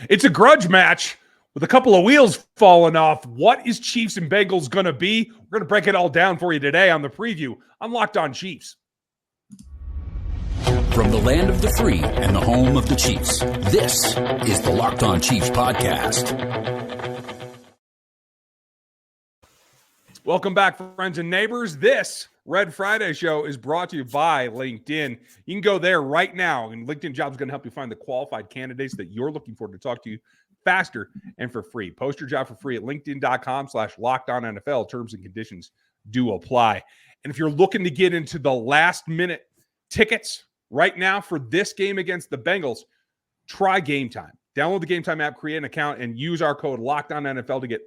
It's a grudge match with a couple of wheels falling off. What is Chiefs and Bengals going to be? We're going to break it all down for you today on the preview. I'm Locked On Chiefs. From the land of the free and the home of the Chiefs, this is the Locked On Chiefs podcast. Welcome back, friends and neighbors. This Red Friday show is brought to you by LinkedIn. You can go there right now, and LinkedIn Jobs is going to help you find the qualified candidates that you're looking for to talk to you faster and for free. Post your job for free at linkedin.com/LockedOnNFL. Terms and conditions do apply. And if you're looking to get into the last-minute tickets right now for this game against the Bengals, try Game Time. Download the Game Time app, create an account, and use our code LockedOnNFL to get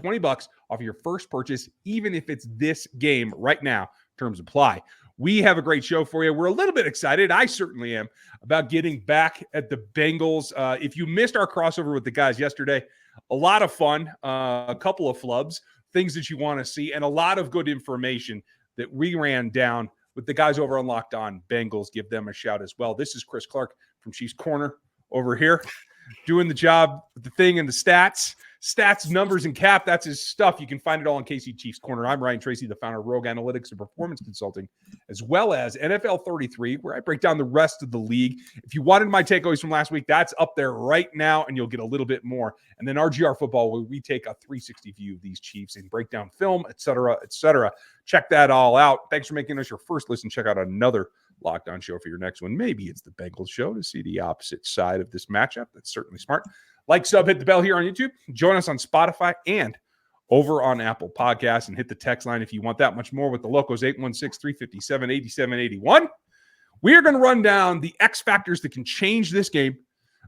$20 off your first purchase, even if it's this game right now. Terms apply. We have a great show for you. We're a little bit excited. I certainly am about getting back at the Bengals. If you missed our crossover with the guys yesterday, a lot of fun, a couple of flubs, things that you want to see, and a lot of good information that we ran down with the guys over on Locked On Bengals. Give them a shout as well. This is Chris Clark from Chiefs Corner over here, doing the job with the thing and the stats, numbers, and cap. That's his stuff. You can find it all on KC Chiefs Corner. I'm Ryan Tracy, the founder of Rogue Analytics and Performance Consulting, as well as NFL 33, where I break down the rest of the league. If you wanted my takeaways from last week, that's up there right now, and you'll get a little bit more. And then RGR Football, where we take a 360 view of these Chiefs and break down film, et cetera, et cetera. Check that all out. Thanks for making us your first listen. Check out another Locked On show for your next one. Maybe it's the Bengals show to see the opposite side of this matchup. That's certainly smart. Like, sub, hit the bell here on YouTube. Join us on Spotify and over on Apple Podcasts, and hit the text line if you want that much more with the locos 816-357-8781. We are going to run down the X factors that can change this game.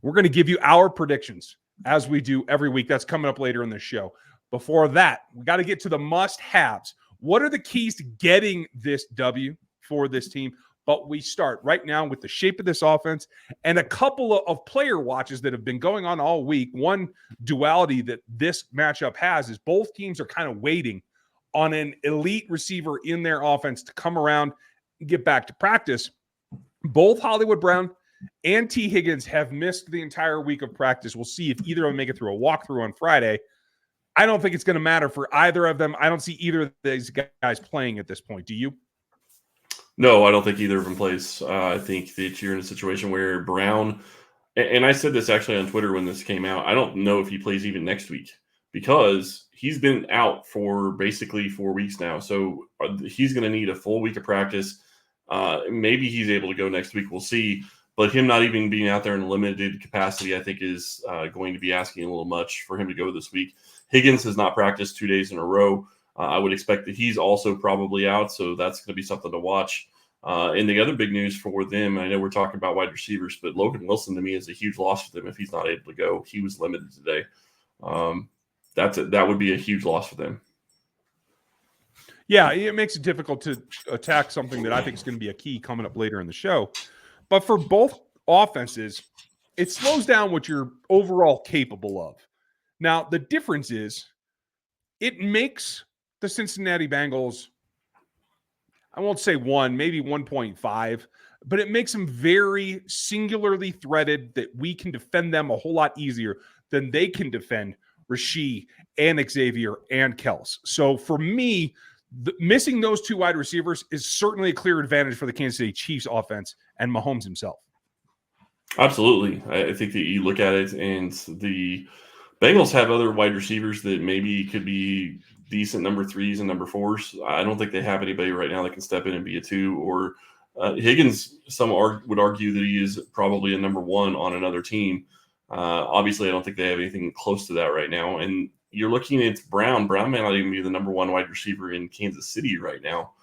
We're going to give you our predictions as we do every week. That's coming up later in the show. Before that, we got to get to the must-haves. What are the keys to getting this W for this team? But we start right now with the shape of this offense and a couple of player watches that have been going on all week. One duality that this matchup has is both teams are kind of waiting on an elite receiver in their offense to come around and get back to practice. Both Hollywood Brown and T. Higgins have missed the entire week of practice. We'll see if either of them make it through a walkthrough on Friday. I don't think it's going to matter for either of them. I don't see either of these guys playing at this point. Do you? No, I don't think either of them plays. I think that you're in a situation where Brown, and I said this actually on Twitter when this came out, I don't know if he plays even next week because he's been out for basically 4 weeks now. So he's going to need a full week of practice. Maybe he's able to go next week. We'll see. But him not even being out there in limited capacity, I think is going to be asking a little much for him to go this week. Higgins has not practiced 2 days in a row. I would expect that he's also probably out, so that's going to be something to watch. And the other big news for them, I know we're talking about wide receivers, but Logan Wilson to me is a huge loss for them if he's not able to go. He was limited today. That would be a huge loss for them. Yeah, it makes it difficult to attack something that I think is going to be a key coming up later in the show. But for both offenses, it slows down what you're overall capable of. Now, the difference is it makes the Cincinnati Bengals, I won't say 1, maybe 1.5, but it makes them very singularly threaded that we can defend them a whole lot easier than they can defend Rasheed and Xavier and Kelce. So for me, missing those two wide receivers is certainly a clear advantage for the Kansas City Chiefs offense and Mahomes himself. Absolutely. I think that you look at it and the Bengals have other wide receivers that maybe could be decent number 3s and number 4s. I don't think they have anybody right now that can step in and be a 2. Or Higgins, some would argue that he is probably a number 1 on another team. Obviously, I don't think they have anything close to that right now. And you're looking at Brown. Brown may not even be the number 1 wide receiver in Kansas City right now.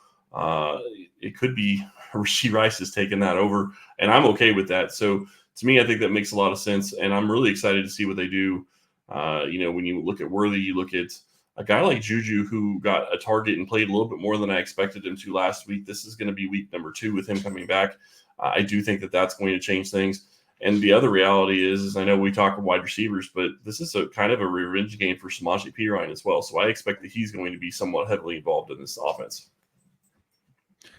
It could be Rashee Rice is taking that over, and I'm okay with that. So to me, I think that makes a lot of sense, and I'm really excited to see what they do. When you look at Worthy, you look at a guy like Juju who got a target and played a little bit more than I expected him to last week. This is going to be week number 2 with him coming back. I do think that that's going to change things. And the other reality is I know we talk wide receivers, but this is a kind of a revenge game for Samaje Perine as well. So I expect that he's going to be somewhat heavily involved in this offense.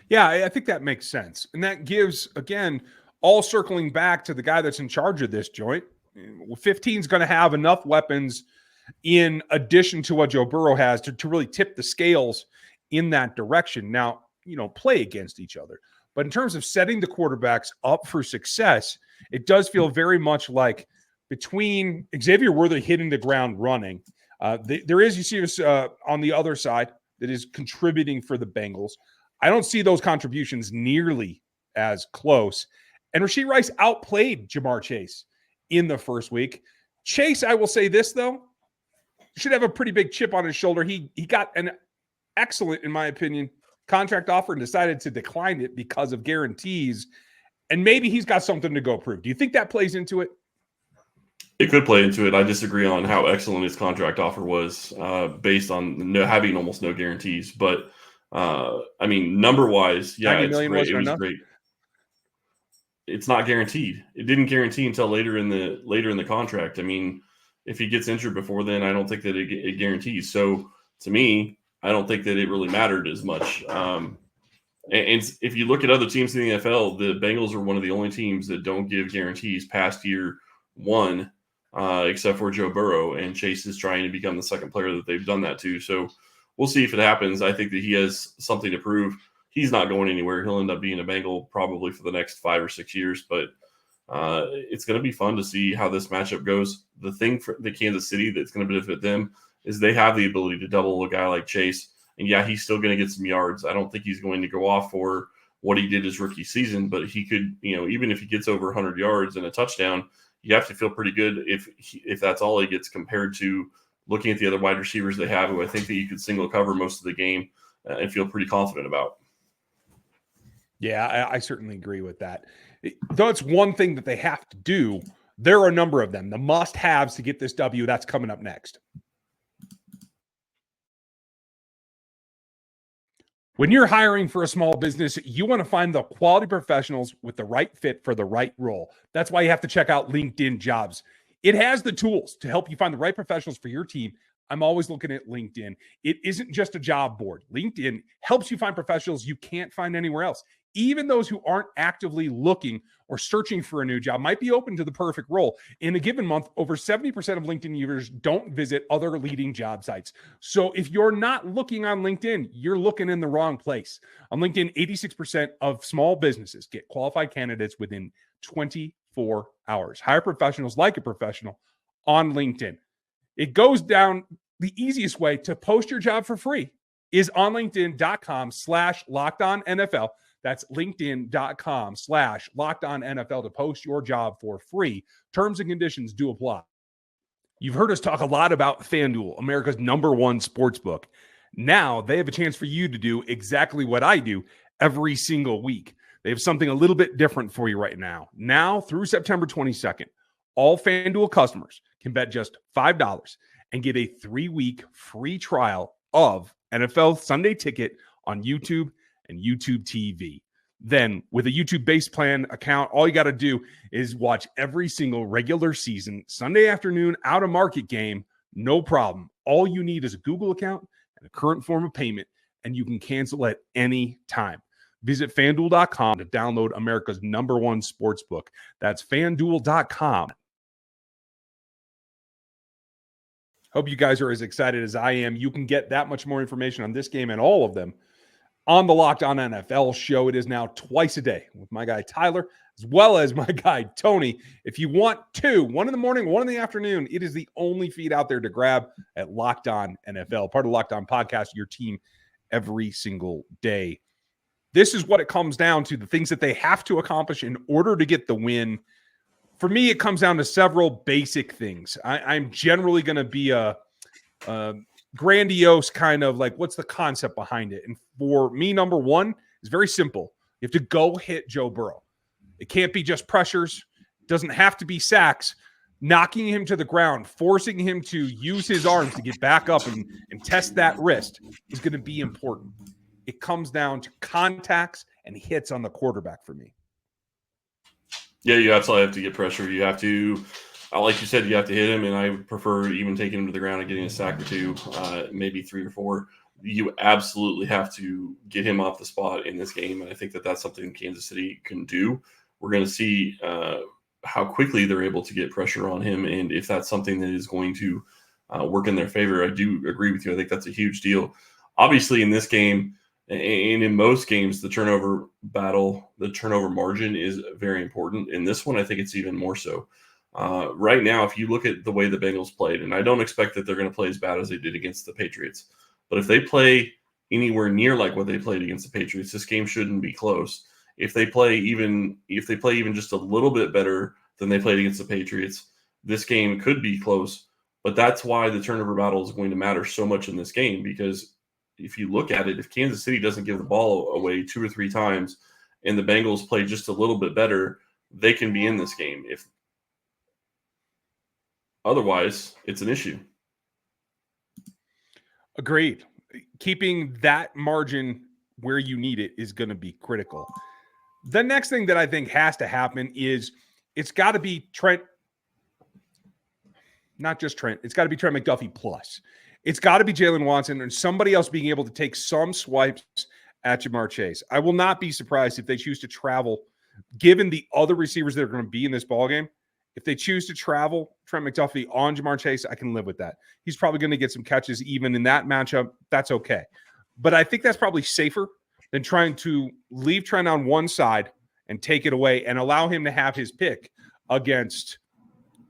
Yeah, I think that makes sense. And that gives, again, all circling back to the guy that's in charge of this joint, 15 is going to have enough weapons in addition to what Joe Burrow has to really tip the scales in that direction. Now, play against each other. But in terms of setting the quarterbacks up for success, it does feel very much like between Xavier Worthy hitting the ground running, there is, you see this on the other side that is contributing for the Bengals. I don't see those contributions nearly as close. And Rashee Rice outplayed Jamar Chase in the first week. Chase, I will say this, though, should have a pretty big chip on his shoulder. He got an excellent, in my opinion, contract offer and decided to decline it because of guarantees. And maybe he's got something to go prove. Do you think that plays into it? It could play into it. I disagree on how excellent his contract offer was based on having almost no guarantees. But, number-wise, yeah, it's great. It was great. It's not guaranteed. It didn't guarantee until later in the contract. I mean, if he gets injured before then, I don't think that it guarantees. So, to me, I don't think that it really mattered as much. And if you look at other teams in the NFL, the Bengals are one of the only teams that don't give guarantees past year one, except for Joe Burrow. And Chase is trying to become the second player that they've done that to. So we'll see if it happens. I think that he has something to prove. He's not going anywhere. He'll end up being a Bengal probably for the next 5 or 6 years. But it's going to be fun to see how this matchup goes. The thing for the Kansas City that's going to benefit them is they have the ability to double a guy like Chase. And, yeah, he's still going to get some yards. I don't think he's going to go off for what he did his rookie season, but he could, even if he gets over 100 yards and a touchdown, you have to feel pretty good if that's all he gets compared to looking at the other wide receivers they have, who I think that you could single cover most of the game and feel pretty confident about. Yeah, I certainly agree with that. Though it's one thing that they have to do, there are a number of them. The must-haves to get this W, that's coming up next. When you're hiring for a small business, you want to find the quality professionals with the right fit for the right role. That's why you have to check out LinkedIn Jobs. It has the tools to help you find the right professionals for your team. I'm always looking at LinkedIn. It isn't just a job board. LinkedIn helps you find professionals you can't find anywhere else. Even those who aren't actively looking or searching for a new job might be open to the perfect role. In a given month, over 70% of LinkedIn users don't visit other leading job sites. So if you're not looking on LinkedIn, you're looking in the wrong place. On LinkedIn, 86% of small businesses get qualified candidates within 24 hours. Hire professionals like a professional on LinkedIn. It goes down the easiest way to post your job for free is on linkedin.com/LockedOnNFL. That's linkedin.com/LockedOnNFL to post your job for free. Terms and conditions do apply. You've heard us talk a lot about FanDuel, America's #1 sportsbook. Now they have a chance for you to do exactly what I do every single week. They have something a little bit different for you right now. Now through September 22nd, all FanDuel customers can bet just $5 and get a 3-week free trial of NFL Sunday Ticket on YouTube and YouTube TV. Then with a YouTube base plan account, all you got to do is watch every single regular season Sunday afternoon out of market game. No problem. All you need is a Google account and a current form of payment, and you can cancel at any time. Visit FanDuel.com to download America's #1 sportsbook. That's FanDuel.com. Hope you guys are as excited as I am. You can get that much more information on this game and all of them on the Locked On NFL show. It is now twice a day with my guy Tyler, as well as my guy Tony. If you want to, 1 in the morning, 1 in the afternoon, it is the only feed out there to grab at Locked On NFL, part of Locked On Podcast, your team every single day. This is what it comes down to, the things that they have to accomplish in order to get the win. For me, it comes down to several basic things. I'm generally going to be a grandiose kind of like, what's the concept behind it? And for me, number one is very simple. You have to go hit Joe Burrow. It can't be just pressures. It doesn't have to be sacks. Knocking him to the ground, forcing him to use his arms to get back up and test that wrist is going to be important. It comes down to contacts and hits on the quarterback for me. Yeah, you absolutely have to get pressure. You have to, like you said, you have to hit him, and I prefer even taking him to the ground and getting a sack or two, maybe 3 or 4. You absolutely have to get him off the spot in this game, and I think that that's something Kansas City can do. We're going to see how quickly they're able to get pressure on him, and if that's something that is going to work in their favor. I do agree with you. I think that's a huge deal. Obviously, in this game and in most games, the turnover battle, the turnover margin is very important. In this one, I think it's even more so. Right now, if you look at the way the Bengals played, and I don't expect that they're going to play as bad as they did against the Patriots, but if they play anywhere near like what they played against the Patriots, this game shouldn't be close. If they play even just a little bit better than they played against the Patriots, this game could be close. But that's why the turnover battle is going to matter so much in this game, because if you look at it, if Kansas City doesn't give the ball away 2 or 3 times and the Bengals play just a little bit better, they can be in this game. If otherwise, it's an issue. Agreed. Keeping that margin where you need it is going to be critical. The next thing that I think has to happen is it's got to be Trent, not just Trent. It's got to be Trent McDuffie plus. It's got to be Jalen Watson and somebody else being able to take some swipes at Ja'Marr Chase. I will not be surprised if they choose to travel, given the other receivers that are going to be in this ballgame. If they choose to travel Trent McDuffie on Ja'Marr Chase, I can live with that. He's probably going to get some catches even in that matchup. That's okay. But I think that's probably safer than trying to leave Trent on one side and take it away and allow him to have his pick against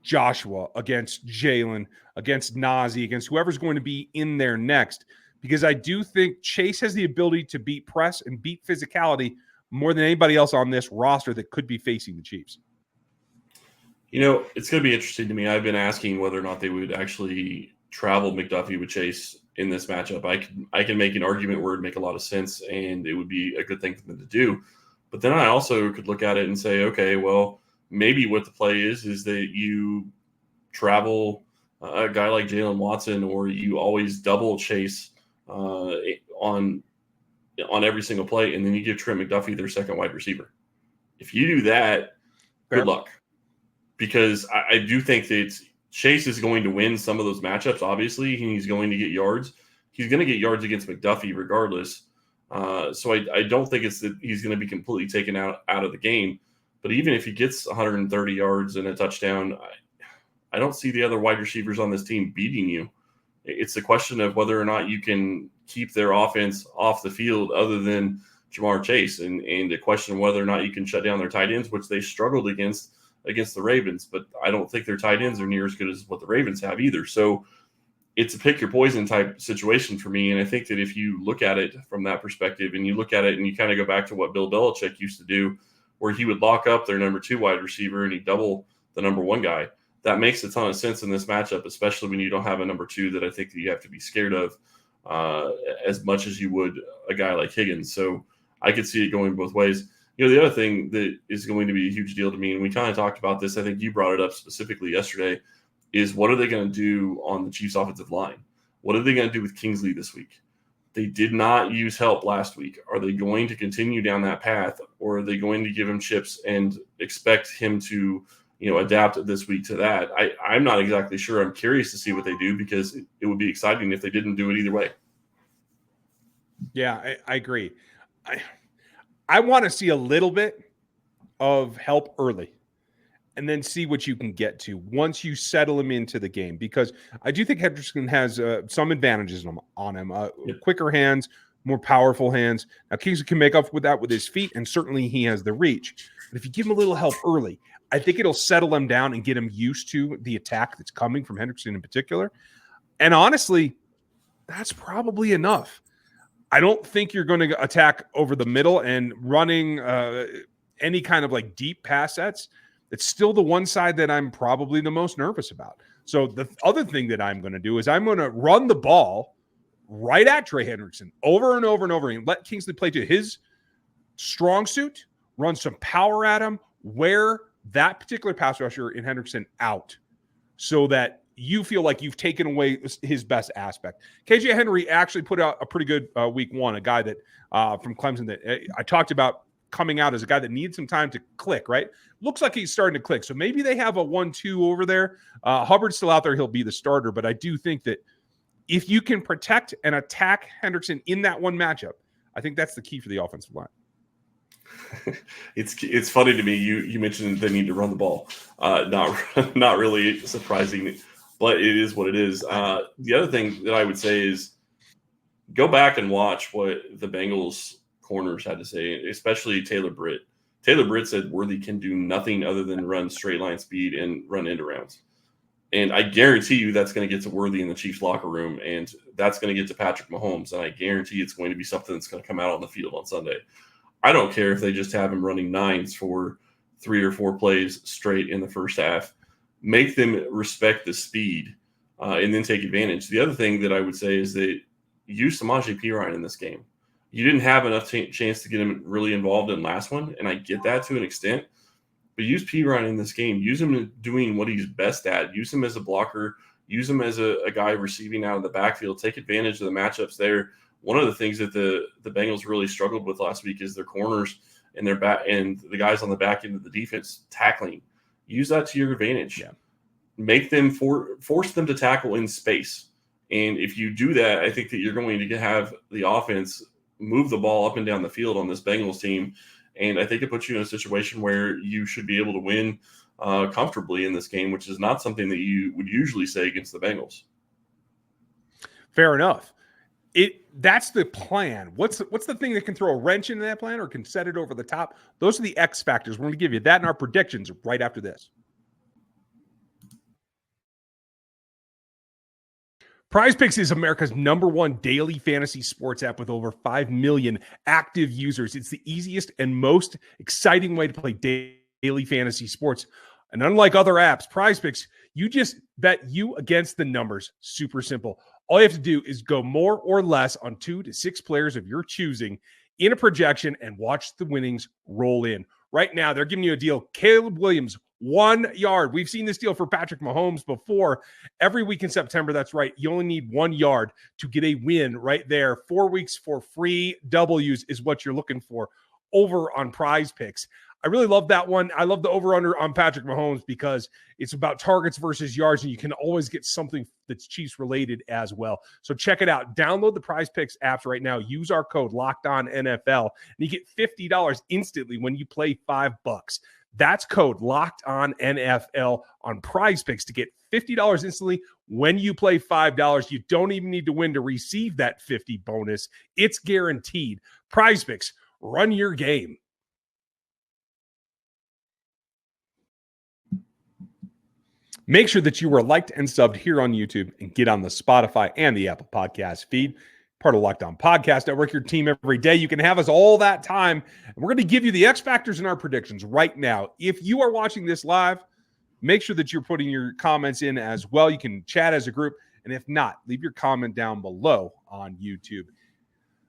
Joshua, against Jalen, against Najee, against whoever's going to be in there next. Because I do think Chase has the ability to beat press and beat physicality more than anybody else on this roster that could be facing the Chiefs. You know, it's going to be interesting to me. I've been asking whether or not they would actually travel McDuffie with Chase in this matchup. I can make an argument where it'd make a lot of sense and it would be a good thing for them to do. But then I also could look at it and say, okay, well, maybe what the play is that you travel a guy like Jalen Watson, or you always double Chase on every single play, and then you give Trent McDuffie their second wide receiver. If you do that, good luck. Because I do think that Chase is going to win some of those matchups, obviously, and he's going to get yards. He's going to get yards against McDuffie regardless. So I don't think it's that he's going to be completely taken out of the game. But even if he gets 130 yards and a touchdown, I don't see the other wide receivers on this team beating you. It's a question of whether or not you can keep their offense off the field other than Ja'Marr Chase, and a question of whether or not you can shut down their tight ends, which they struggled against the Ravens. But I don't think their tight ends are near as good as what the Ravens have either. So it's a pick your poison type situation for me. And I think that if you look at it from that perspective and you look at it and you kind of go back to what Bill Belichick used to do, where he would lock up their number 2 wide receiver and he'd double the number 1 guy, that makes a ton of sense in this matchup, especially when you don't have a number 2 that I think that you have to be scared of as much as you would a guy like Higgins. So I could see it going both ways. You know, the other thing that is going to be a huge deal to me, and we kind of talked about this, I think you brought it up specifically yesterday, is what are they going to do on the Chiefs offensive line? What are they going to do with Kingsley this week? They did not use help last week. Are they going to continue down that path, or are they going to give him chips and expect him to, adapt this week to that? I'm not exactly sure. I'm curious to see what they do, because it would be exciting if they didn't do it either way. Yeah, I agree. I want to see a little bit of help early and then see what you can get to once you settle him into the game, because I do think Hendrickson has some advantages on him. Quicker hands, more powerful hands. Now, Kingsley can make up with that with his feet, and certainly he has the reach. But if you give him a little help early, I think it'll settle him down and get him used to the attack that's coming from Hendrickson in particular. And honestly, that's probably enough. I don't think you're going to attack over the middle and running any kind of like deep pass sets. It's still the one side that I'm probably the most nervous about. So the other thing that I'm going to do is I'm going to run the ball right at Trey Hendrickson over and over and over and let Kingsley play to his strong suit, run some power at him, wear that particular pass rusher in Hendrickson out so that you feel like you've taken away his best aspect. KJ Henry actually put out a pretty good week 1, a guy that from Clemson that I talked about coming out as a guy that needs some time to click, right? Looks like he's starting to click. So maybe they have a 1-2 over there. Hubbard's still out there. He'll be the starter. But I do think that if you can protect and attack Hendrickson in that one matchup, I think that's the key for the offensive line. It's funny to me. You mentioned they need to run the ball. Not really surprising, but it is what it is. The other thing that I would say is go back and watch what the Bengals corners had to say, especially Taylor Britt. Taylor Britt said Worthy can do nothing other than run straight line speed and run end arounds. And I guarantee you that's going to get to Worthy in the Chiefs locker room, and that's going to get to Patrick Mahomes. And I guarantee it's going to be something that's going to come out on the field on Sunday. I don't care if they just have him running nines for 3 or 4 plays straight in the first half. Make them respect the speed and then take advantage. The other thing that I would say is that use Samaje Perine in this game. You didn't have enough chance to get him really involved in last one, and I get that to an extent. But use Perine in this game. Use him doing what he's best at. Use him as a blocker. Use him as a guy receiving out of the backfield. Take advantage of the matchups there. One of the things that the Bengals really struggled with last week is their corners and their back and the guys on the back end of the defense tackling. Use that to your advantage. Yeah. Make them force them to tackle in space. And if you do that, I think that you're going to have the offense move the ball up and down the field on this Bengals team. And I think it puts you in a situation where you should be able to win comfortably in this game, which is not something that you would usually say against the Bengals. Fair enough. That's the plan. What's the thing that can throw a wrench into that plan or can set it over the top? Those are the X factors. We're going to give you that in our predictions right after this. PrizePicks is America's #1 daily fantasy sports app with over 5 million active users. It's the easiest and most exciting way to play daily fantasy sports. And unlike other apps, PrizePicks, you just bet you against the numbers. Super simple. All you have to do is go more or less on 2 to 6 players of your choosing in a projection and watch the winnings roll in. Right now, they're giving you a deal. Caleb Williams, 1 yard. We've seen this deal for Patrick Mahomes before. Every week in September, that's right. You only need 1 yard to get a win right there. 4 weeks for free W's is what you're looking for over on PrizePicks. I really love that one. I love the over-under on Patrick Mahomes because it's about targets versus yards, and you can always get something that's Chiefs-related as well. So check it out. Download the PrizePicks apps right now. Use our code LOCKEDONNFL, and you get $50 instantly when you play $5. That's code LOCKEDONNFL on PrizePicks to get $50 instantly when you play $5. You don't even need to win to receive that $50 bonus. It's guaranteed. PrizePicks, run your game. Make sure that you are liked and subbed here on YouTube and get on the Spotify and the Apple Podcast feed. Part of Locked On Podcast Network, your team every day. You can have us all that time. And we're going to give you the X factors in our predictions right now. If you are watching this live, make sure that you're putting your comments in as well. You can chat as a group. And if not, leave your comment down below on YouTube.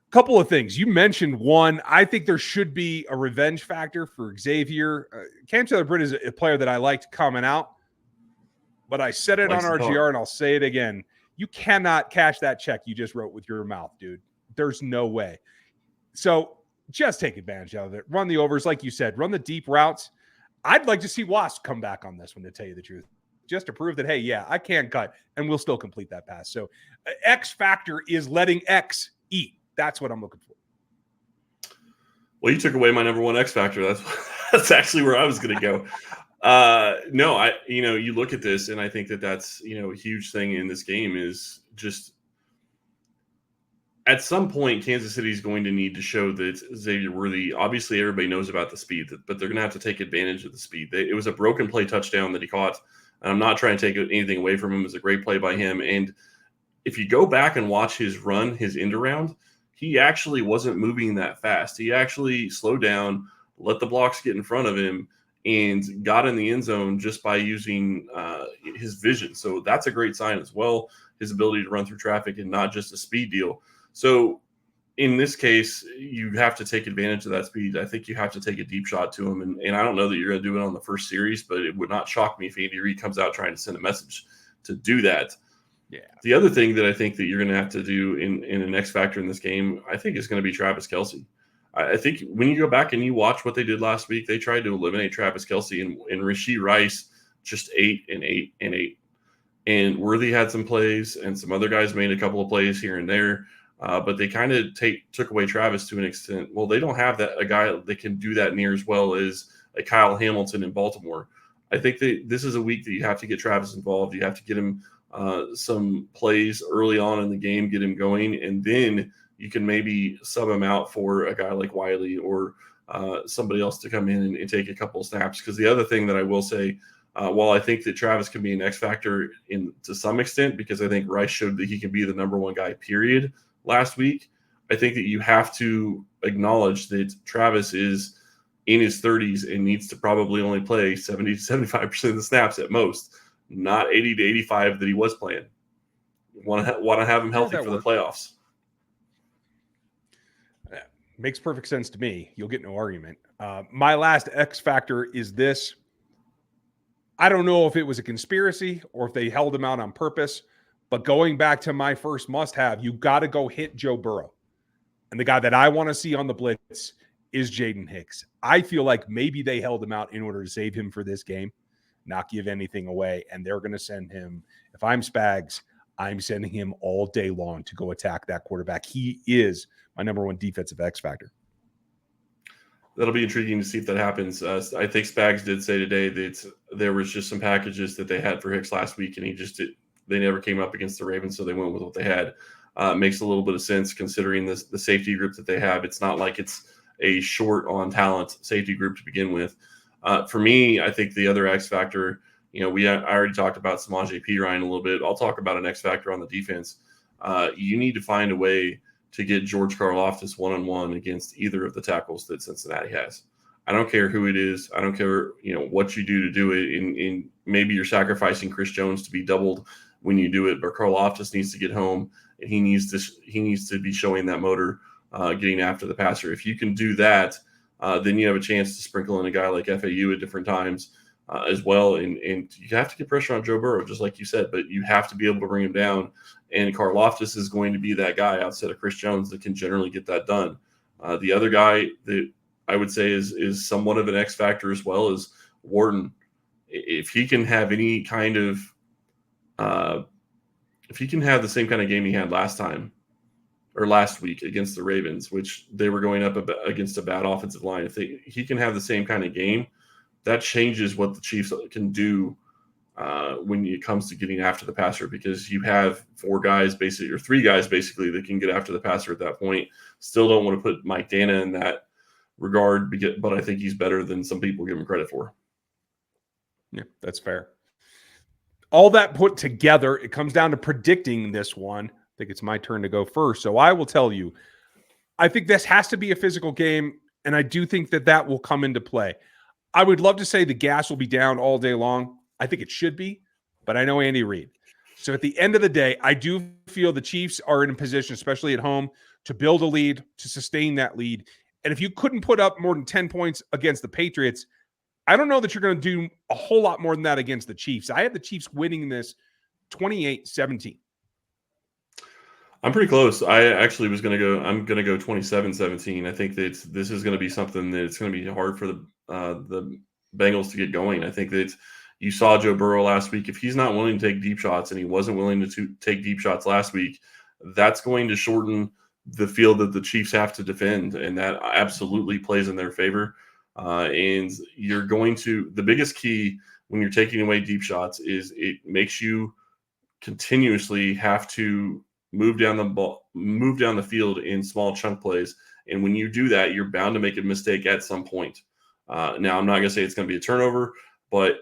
Couple of things. You mentioned one. I think there should be a revenge factor for Xavier. Cam Taylor-Britt is a player that I liked coming out. But I said it on RGR, and I'll say it again. You cannot cash that check you just wrote with your mouth, dude. There's no way. So just take advantage of it. Run the overs, like you said. Run the deep routes. I'd like to see Wasp come back on this one, to tell you the truth, just to prove that, hey, yeah, I can cut, and we'll still complete that pass. So X factor is letting X eat. That's what I'm looking for. Well, you took away my #1 X factor. That's actually where I was going to go. No, you look at this and I think that's, a huge thing in this game is just at some point, Kansas City is going to need to show that Xavier Worthy, obviously everybody knows about the speed, but they're going to have to take advantage of the speed. It was a broken play touchdown that he caught. And I'm not trying to take anything away from him. It was a great play by him. And if you go back and watch his run, his end around, he actually wasn't moving that fast. He actually slowed down, let the blocks get in front of him, and got in the end zone just by using his vision. So that's a great sign as well, his ability to run through traffic and not just a speed deal. So in this case, you have to take advantage of that speed. I think you have to take a deep shot to him. And I don't know that you're going to do it on the first series, but it would not shock me if Andy Reid comes out trying to send a message to do that. Yeah. The other thing that I think that you're going to have to do in an X factor in this game, I think is going to be Travis Kelce. I think when you go back and you watch what they did last week, they tried to eliminate Travis Kelce, and Rashee Rice just 8 and 8 and 8. And Worthy had some plays, and some other guys made a couple of plays here and there. but they kind of took away Travis to an extent. Well, they don't have a guy that can do that near as well as a Kyle Hamilton in Baltimore. I think that this is a week that you have to get Travis involved. You have to get him some plays early on in the game, get him going, and then you can maybe sub him out for a guy like Wiley or somebody else to come in and take a couple of snaps. Because the other thing that I will say, while I think that Travis can be an X factor to some extent, because I think Rice showed that he can be the number one guy, period, last week, I think that you have to acknowledge that Travis is in his 30s and needs to probably only play 70 to 75% of the snaps at most, not 80 to 85 that he was playing. Want to have him healthy for the playoffs. Makes perfect sense to me. You'll get no argument. My last X factor is this. I don't know if it was a conspiracy or if they held him out on purpose, but going back to my first must-have, you got to go hit Joe Burrow. And the guy that I want to see on the blitz is Jaden Hicks. I feel like maybe they held him out in order to save him for this game, not give anything away, and they're going to send him. If I'm Spags, I'm sending him all day long to go attack that quarterback. He is my number one defensive X factor. That'll be intriguing to see if that happens. I think Spags did say today that there was just some packages that they had for Hicks last week, and they never came up against the Ravens, so they went with what they had. Makes a little bit of sense considering the safety group that they have. It's not like it's a short on talent safety group to begin with. For me, I think the other X factor, I already talked about Samaje Perine a little bit. I'll talk about an X factor on the defense. You need to find a way to get George Karlaftis one-on-one against either of the tackles that Cincinnati has. I don't care who it is. I don't care, what you do to do it. And maybe you're sacrificing Chris Jones to be doubled when you do it, but Karlaftis needs to get home, and he needs to be showing that motor, getting after the passer. If you can do that, then you have a chance to sprinkle in a guy like FAU at different times as well. And you have to get pressure on Joe Burrow, just like you said, but you have to be able to bring him down. And Karlaftis is going to be that guy outside of Chris Jones that can generally get that done. The other guy that I would say is somewhat of an X factor as well is Wharton. If he can have any kind of if he can have the same kind of game he had last week against the Ravens, which they were going up against a bad offensive line, if he can have the same kind of game, that changes what the Chiefs can do when it comes to getting after the passer, because you have three guys basically that can get after the passer at that point. Still don't want to put Mike Dana in that regard, but I think he's better than some people give him credit for. Yeah, that's fair. All that put together, it comes down to predicting this one. I think it's my turn to go first. So I will tell you, I think this has to be a physical game, and I do think that will come into play. I would love to say the gas will be down all day long. I think it should be, but I know Andy Reid. So at the end of the day, I do feel the Chiefs are in a position, especially at home, to build a lead, to sustain that lead. And if you couldn't put up more than 10 points against the Patriots, I don't know that you're going to do a whole lot more than that against the Chiefs. I have the Chiefs winning this 28-17. I'm pretty close. I actually was going to go. I'm going to go 27-17. I think that this is going to be something that it's going to be hard for the Bengals to get going. I think that you saw Joe Burrow last week. If he's not willing to take deep shots, and he wasn't willing to take deep shots last week, that's going to shorten the field that the Chiefs have to defend, and that absolutely plays in their favor. And the biggest key when you're taking away deep shots is it makes you continuously have to move down the field in small chunk plays. And when you do that, you're bound to make a mistake at some point. Now, I'm not going to say it's going to be a turnover, but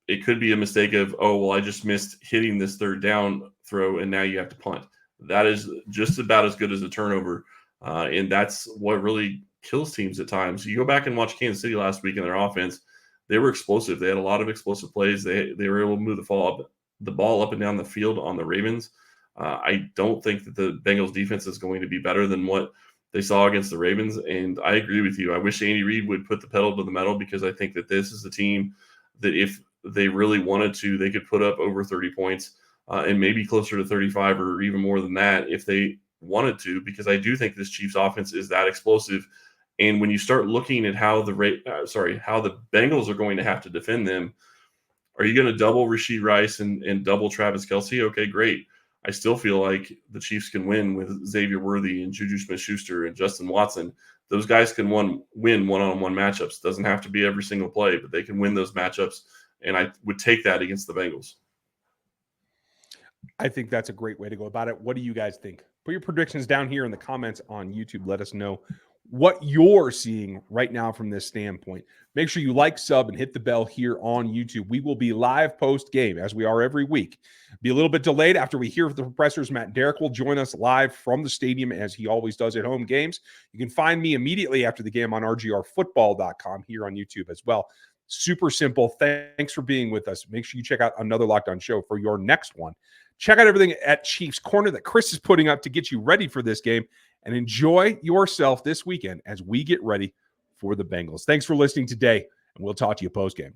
it could be a mistake of, I just missed hitting this third down throw, and now you have to punt. That is just about as good as a turnover. And that's what really kills teams at times. You go back and watch Kansas City last week in their offense. They were explosive. They had a lot of explosive plays. They were able to move the ball up and down the field on the Ravens. I don't think that the Bengals defense is going to be better than what they saw against the Ravens. And I agree with you. I wish Andy Reid would put the pedal to the metal, because I think that this is a team that if they really wanted to, they could put up over 30 points and maybe closer to 35 or even more than that if they wanted to, because I do think this Chiefs offense is that explosive. And when you start looking at how the Bengals are going to have to defend them, are you going to double Rashee Rice and double Travis Kelce? Okay, great. I still feel like the Chiefs can win with Xavier Worthy and Juju Smith-Schuster and Justin Watson. Those guys can win one-on-one matchups. Doesn't have to be every single play, but they can win those matchups, and I would take that against the Bengals. I think that's a great way to go about it. What do you guys think? Put your predictions down here in the comments on YouTube. Let us know what you're seeing right now from this standpoint. Make sure you like, sub, and hit the bell here on YouTube. We will be live post-game, as we are every week. Be a little bit delayed after we hear from the pressers. Matt Derrick will join us live from the stadium, as he always does at home games. You can find me immediately after the game on rgrfootball.com here on YouTube as well. Super simple. Thanks for being with us. Make sure you check out another Locked On show for your next one. Check out everything at Chiefs Corner that Chris is putting up to get you ready for this game, and enjoy yourself this weekend as we get ready for the Bengals. Thanks for listening today, and we'll talk to you post-game.